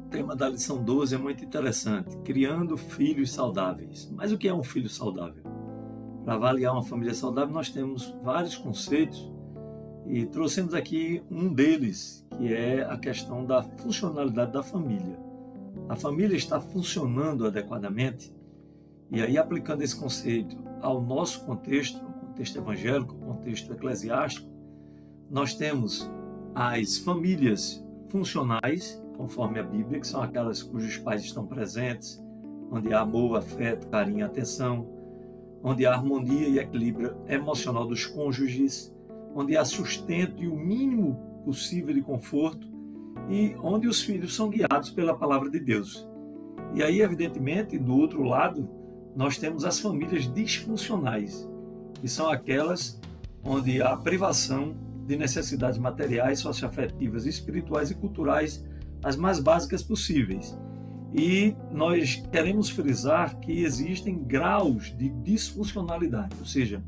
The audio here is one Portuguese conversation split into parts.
tema da lição 12 é muito interessante, criando filhos saudáveis. Mas o que é um filho saudável? Para avaliar uma família saudável, nós temos vários conceitos e trouxemos aqui um deles, que é a questão da funcionalidade da família. A família está funcionando adequadamente? E aí, aplicando esse conceito ao nosso contexto, o contexto evangélico, o contexto eclesiástico, nós temos as famílias funcionais, conforme a Bíblia, que são aquelas cujos pais estão presentes, onde há amor, afeto, carinho e atenção, onde há harmonia e equilíbrio emocional dos cônjuges, onde há sustento e o mínimo possível de conforto, e onde os filhos são guiados pela palavra de Deus. E aí, evidentemente, do outro lado, nós temos as famílias disfuncionais, que são aquelas onde há privação de necessidades materiais, socioafetivas, espirituais e culturais, as mais básicas possíveis. E nós queremos frisar que existem graus de disfuncionalidade, ou seja,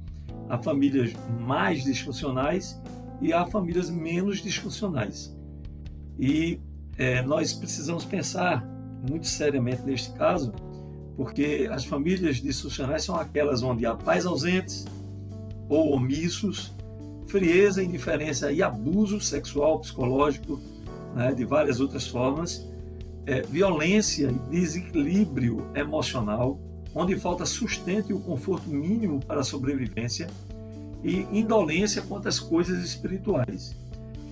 há famílias mais disfuncionais e há famílias menos disfuncionais. E nós precisamos pensar muito seriamente neste caso, porque as famílias disfuncionais são aquelas onde há pais ausentes ou omissos, frieza, indiferença e abuso sexual, psicológico, né, de várias outras formas, violência e desequilíbrio emocional, onde falta sustento e o conforto mínimo para a sobrevivência, e indolência quanto às coisas espirituais.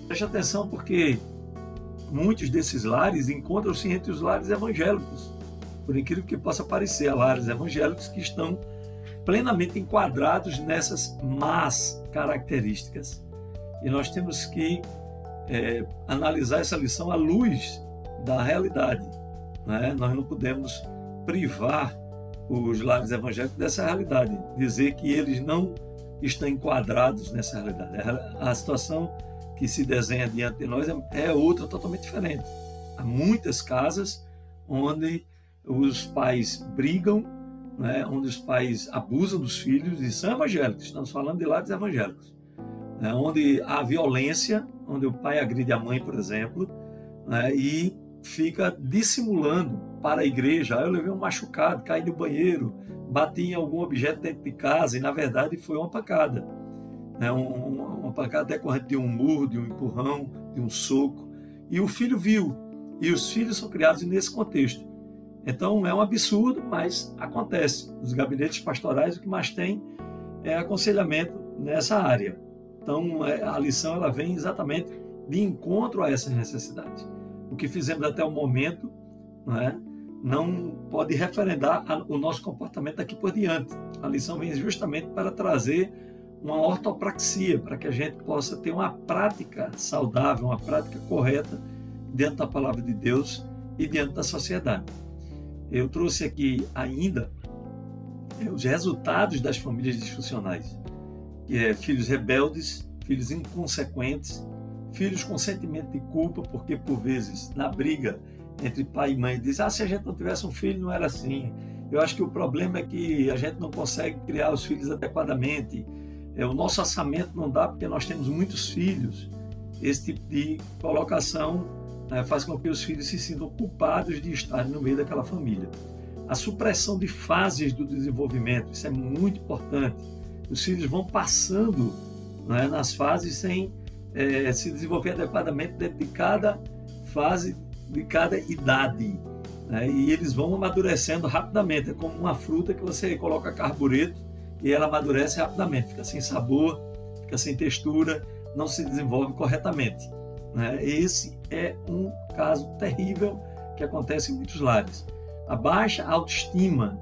Preste atenção, porque muitos desses lares encontram-se entre os lares evangélicos, por incrível que possa parecer, há lares evangélicos que estão plenamente enquadrados nessas más características. E nós temos que analisar essa lição à luz da realidade, né? Nós não podemos privar os lares evangélicos dessa realidade, dizer que eles não estão enquadrados nessa realidade. A situação que se desenha diante de nós é outra totalmente diferente. Há muitas casas onde os pais brigam, né, onde os pais abusam dos filhos, e são evangélicos, estamos falando de lares evangélicos, né, onde há violência, onde o pai agride a mãe, por exemplo, né, e fica dissimulando para a igreja. Eu levei um machucado, caí no banheiro, bati em algum objeto dentro de casa, e na verdade foi uma pancada, né, uma pancada decorrente de um murro, de um empurrão, de um soco, e o filho viu, e os filhos são criados nesse contexto. Então é um absurdo, mas acontece. Nos gabinetes pastorais o que mais tem é aconselhamento nessa área. Então a lição ela vem exatamente de encontro a essas necessidades. O que fizemos até o momento, não pode referendar o nosso comportamento daqui por diante. A lição vem justamente para trazer uma ortopraxia, para que a gente possa ter uma prática saudável, uma prática correta dentro da palavra de Deus e diante da sociedade. Eu trouxe aqui ainda os resultados das famílias disfuncionais, que é filhos rebeldes, filhos inconsequentes, filhos com sentimento de culpa, porque por vezes na briga entre pai e mãe diz: se a gente não tivesse um filho não era assim. Eu acho que o problema é que a gente não consegue criar os filhos adequadamente. O nosso orçamento não dá porque nós temos muitos filhos. Esse tipo de colocação faz com que os filhos se sintam culpados de estarem no meio daquela família. A supressão de fases do desenvolvimento, isso é muito importante. Os filhos vão passando nas fases sem se desenvolver adequadamente dentro de cada fase, de cada idade. E eles vão amadurecendo rapidamente. É como uma fruta que você coloca carbureto e ela amadurece rapidamente. Fica sem sabor, fica sem textura, não se desenvolve corretamente. Esse é um caso terrível que acontece em muitos lares. A baixa autoestima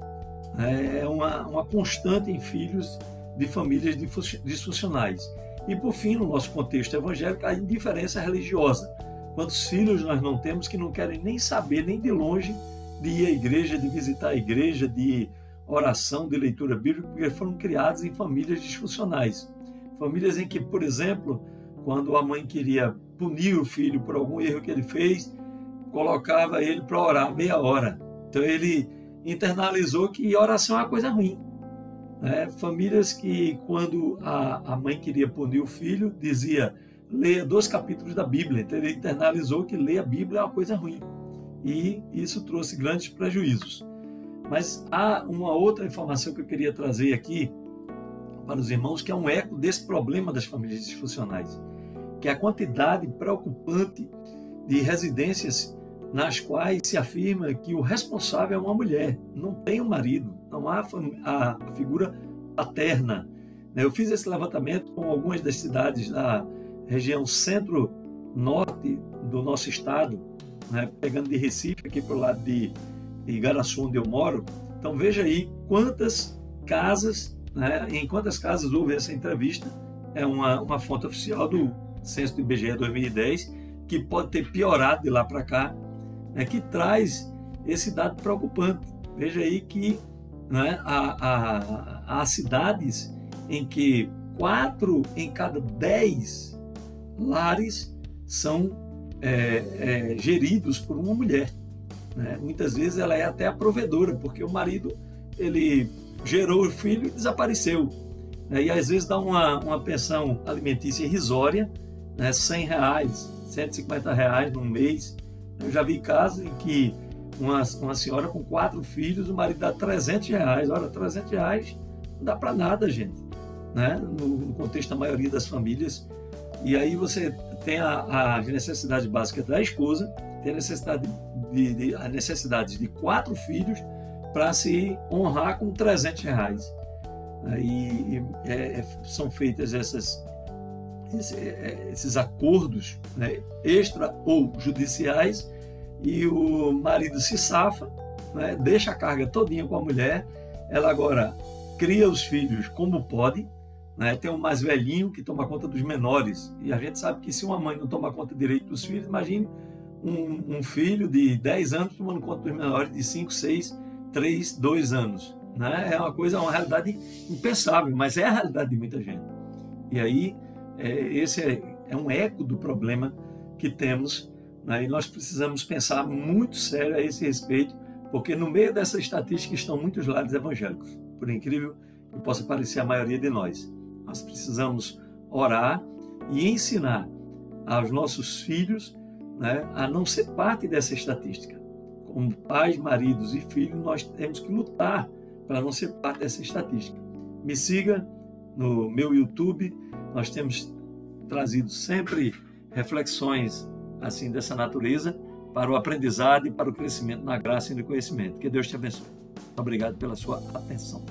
é uma constante em filhos de famílias disfuncionais. E, por fim, no nosso contexto evangélico, a indiferença religiosa. Quantos filhos nós não temos que não querem nem saber, nem de longe, de ir à igreja, de visitar a igreja, de oração, de leitura bíblica, porque foram criados em famílias disfuncionais. Famílias em que, por exemplo, quando a mãe queria punir o filho por algum erro que ele fez, colocava ele para orar meia hora. Então ele internalizou que oração é uma coisa ruim. Famílias que, quando a mãe queria punir o filho, dizia: leia 2 capítulos da Bíblia. Então ele internalizou que ler a Bíblia é uma coisa ruim. e isso trouxe grandes prejuízos. Mas há uma outra informação que eu queria trazer aqui para os irmãos, que é um eco desse problema das famílias disfuncionais, que é a quantidade preocupante de residências nas quais se afirma que o responsável é uma mulher, não tem um marido, não há a figura paterna. Eu fiz esse levantamento com algumas das cidades da região centro-norte do nosso estado, pegando de Recife, aqui para o lado de Igaraçu, onde eu moro. Então veja aí quantas casas, em quantas casas houve essa entrevista. É uma fonte oficial do censo do IBGE 2010, que pode ter piorado de lá para cá, que traz esse dado preocupante. Veja aí que há cidades em que 4 em cada 10 lares são geridos por uma mulher. Muitas vezes ela é até a provedora, porque o marido ele gerou o filho e desapareceu. E às vezes dá uma pensão alimentícia irrisória, R$100, R$150 no mês. Eu já vi casos em que uma senhora com 4 filhos, o marido dá R$300. Ora, R$300 não dá para nada, gente, no contexto da maioria das famílias. E aí você tem as necessidades básicas da esposa, tem a necessidade de 4 filhos para se honrar com R$300. São feitas esses acordos, extra ou judiciais, e o marido se safa, deixa a carga todinha com a mulher. Ela agora cria os filhos como pode, tem um mais velhinho que toma conta dos menores, e a gente sabe que se uma mãe não toma conta direito dos filhos, imagine um filho de 10 anos tomando conta dos menores de 5, 6, 3, 2 anos. É uma realidade impensável, mas é a realidade de muita gente. E aí, esse é um eco do problema que temos, e nós precisamos pensar muito sério a esse respeito, porque no meio dessa estatística estão muitos lares evangélicos, por incrível que possa parecer a maioria de nós. Nós precisamos orar e ensinar aos nossos filhos a não ser parte dessa estatística. Como pais, maridos e filhos, nós temos que lutar para não ser parte dessa estatística. Me siga no meu YouTube, nós temos trazido sempre reflexões assim dessa natureza para o aprendizado e para o crescimento na graça e no conhecimento. Que Deus te abençoe. Obrigado pela sua atenção.